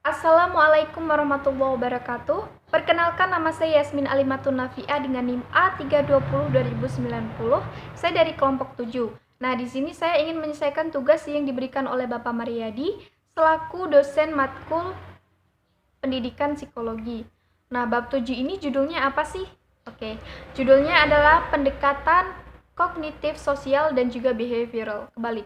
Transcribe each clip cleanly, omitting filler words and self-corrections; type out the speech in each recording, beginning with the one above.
Assalamualaikum warahmatullahi wabarakatuh. Perkenalkan, nama saya Yasmin Alimatun Nafiah dengan NIM A320-2090. Saya dari kelompok 7. Nah, di sini saya ingin menyelesaikan tugas yang diberikan oleh Bapak Mariadi selaku dosen matkul pendidikan psikologi. Nah, bab 7 ini judulnya apa sih? Oke, judulnya adalah pendekatan kognitif sosial dan juga behavioral. Kebalik.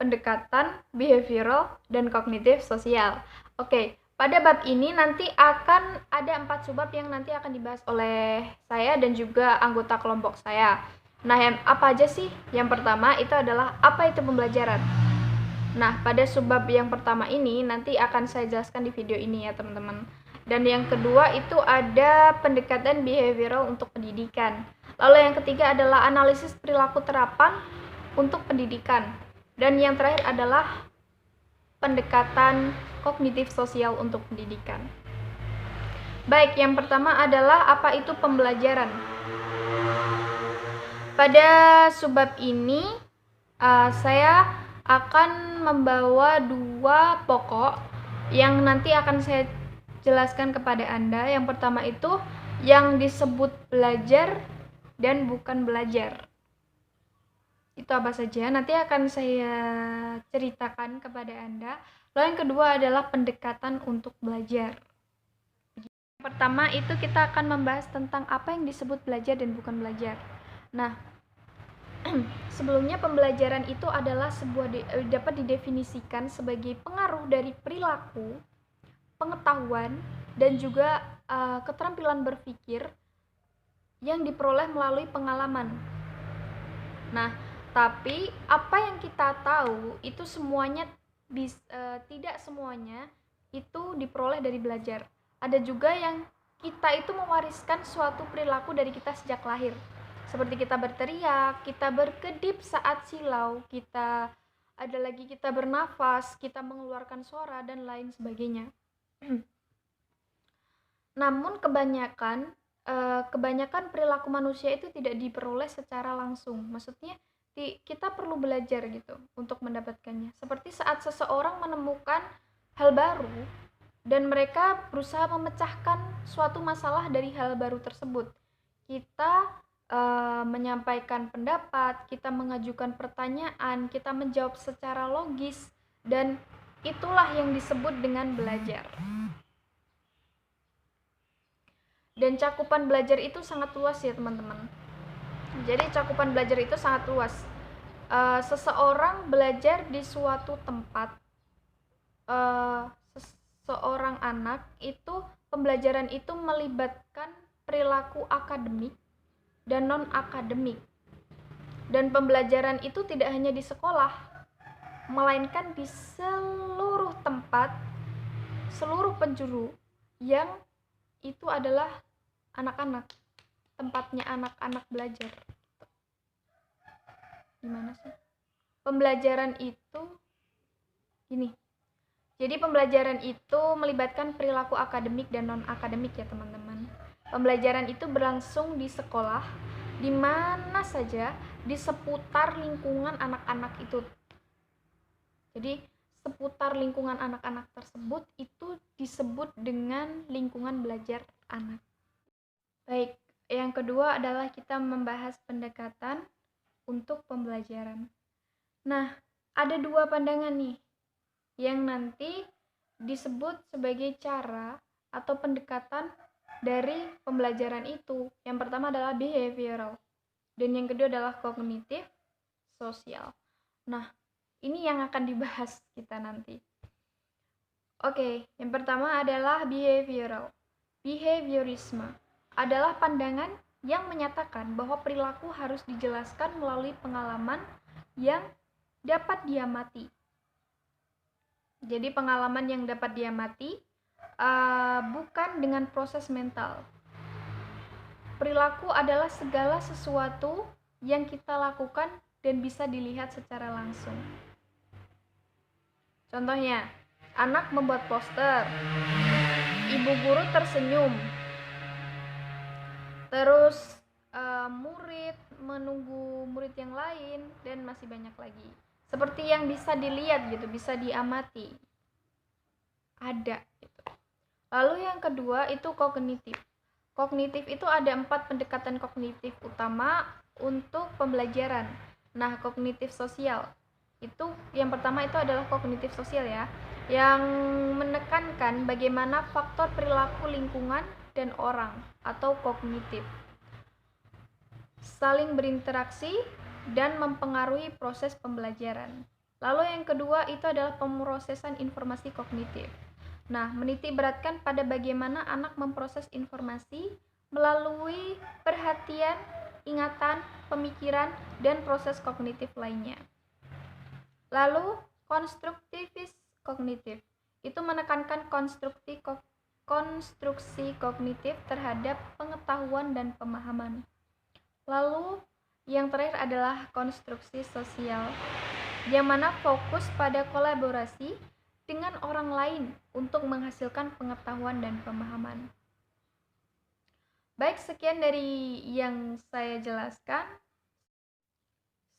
Pendekatan behavioral dan kognitif sosial. Oke, pada bab ini nanti akan ada 4 subbab yang nanti akan dibahas oleh saya dan juga anggota kelompok saya. Nah, apa aja sih? Yang pertama itu adalah apa itu pembelajaran. Nah, pada subbab yang pertama ini nanti akan saya jelaskan di video ini ya, teman-teman. Dan yang kedua itu ada pendekatan behavioral untuk pendidikan. Lalu yang ketiga adalah analisis perilaku terapan untuk pendidikan. Dan yang terakhir adalah pendekatan kognitif sosial untuk pendidikan. Baik, yang pertama adalah apa itu pembelajaran. Pada subbab ini saya akan membawa 2 pokok yang nanti akan saya jelaskan kepada Anda. Yang pertama itu yang disebut belajar dan bukan belajar. Itu apa saja, nanti akan saya ceritakan kepada Anda. Lalu yang kedua adalah pendekatan untuk belajar. Yang pertama itu kita akan membahas tentang apa yang disebut belajar dan bukan belajar. Nah, sebelumnya pembelajaran itu adalah dapat didefinisikan sebagai pengaruh dari perilaku, pengetahuan, dan juga keterampilan berpikir yang diperoleh melalui pengalaman. Nah, tapi apa yang kita tahu itu semuanya tidak semuanya itu diperoleh dari belajar. Ada juga yang kita itu mewariskan suatu perilaku dari kita sejak lahir. Seperti kita berteriak, kita berkedip saat silau, kita bernafas, kita mengeluarkan suara dan lain sebagainya. Namun kebanyakan perilaku manusia itu tidak diperoleh secara langsung. Maksudnya kita perlu belajar gitu untuk mendapatkannya. Seperti saat seseorang menemukan hal baru dan mereka berusaha memecahkan suatu masalah dari hal baru tersebut. Kita menyampaikan pendapat, kita mengajukan pertanyaan, kita menjawab secara logis, dan itulah yang disebut dengan belajar. Dan cakupan belajar itu sangat luas ya, teman-teman. Jadi cakupan belajar itu sangat luas. Seseorang belajar di suatu tempat, seorang anak itu pembelajaran itu melibatkan perilaku akademik dan non-akademik. Dan pembelajaran itu tidak hanya di sekolah, melainkan di seluruh tempat, seluruh penjuru yang itu adalah anak-anak, tempatnya anak-anak belajar. Gimana sih? Pembelajaran itu gini. Jadi pembelajaran itu melibatkan perilaku akademik dan non-akademik ya, teman-teman. Pembelajaran itu berlangsung di sekolah, di mana saja, di seputar lingkungan anak-anak itu. Jadi seputar lingkungan anak-anak tersebut itu disebut dengan lingkungan belajar anak. Baik, yang kedua adalah kita membahas pendekatan untuk pembelajaran. Nah, ada 2 pandangan nih yang nanti disebut sebagai cara atau pendekatan dari pembelajaran itu. Yang pertama adalah behavioral dan yang kedua adalah kognitif sosial. Nah, ini yang akan dibahas kita nanti. Oke, yang pertama adalah behavioral. Behaviorisme adalah pandangan yang menyatakan bahwa perilaku harus dijelaskan melalui pengalaman yang dapat diamati. Jadi pengalaman yang dapat diamati, bukan dengan proses mental. Perilaku adalah segala sesuatu yang kita lakukan dan bisa dilihat secara langsung. Contohnya, anak membuat poster, ibu guru tersenyum, terus murid menunggu murid yang lain, dan masih banyak lagi. Seperti yang bisa dilihat gitu, bisa diamati. Ada gitu. Lalu yang kedua itu kognitif. Kognitif itu ada 4 pendekatan kognitif utama untuk pembelajaran. Nah, kognitif sosial itu yang pertama itu adalah kognitif sosial ya, yang menekankan bagaimana faktor perilaku lingkungan dan orang atau kognitif saling berinteraksi dan mempengaruhi proses pembelajaran. Lalu yang kedua itu adalah pemrosesan informasi kognitif. Nah, menitik beratkan pada bagaimana anak memproses informasi melalui perhatian, ingatan, pemikiran, dan proses kognitif lainnya. Lalu, konstruktivis kognitif itu menekankan konstruksi kognitif terhadap pengetahuan dan pemahaman. Lalu, yang terakhir adalah konstruksi sosial, yang mana fokus pada kolaborasi dengan orang lain untuk menghasilkan pengetahuan dan pemahaman. Baik, sekian dari yang saya jelaskan.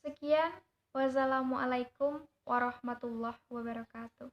Sekian, wassalamualaikum warahmatullahi wabarakatuh.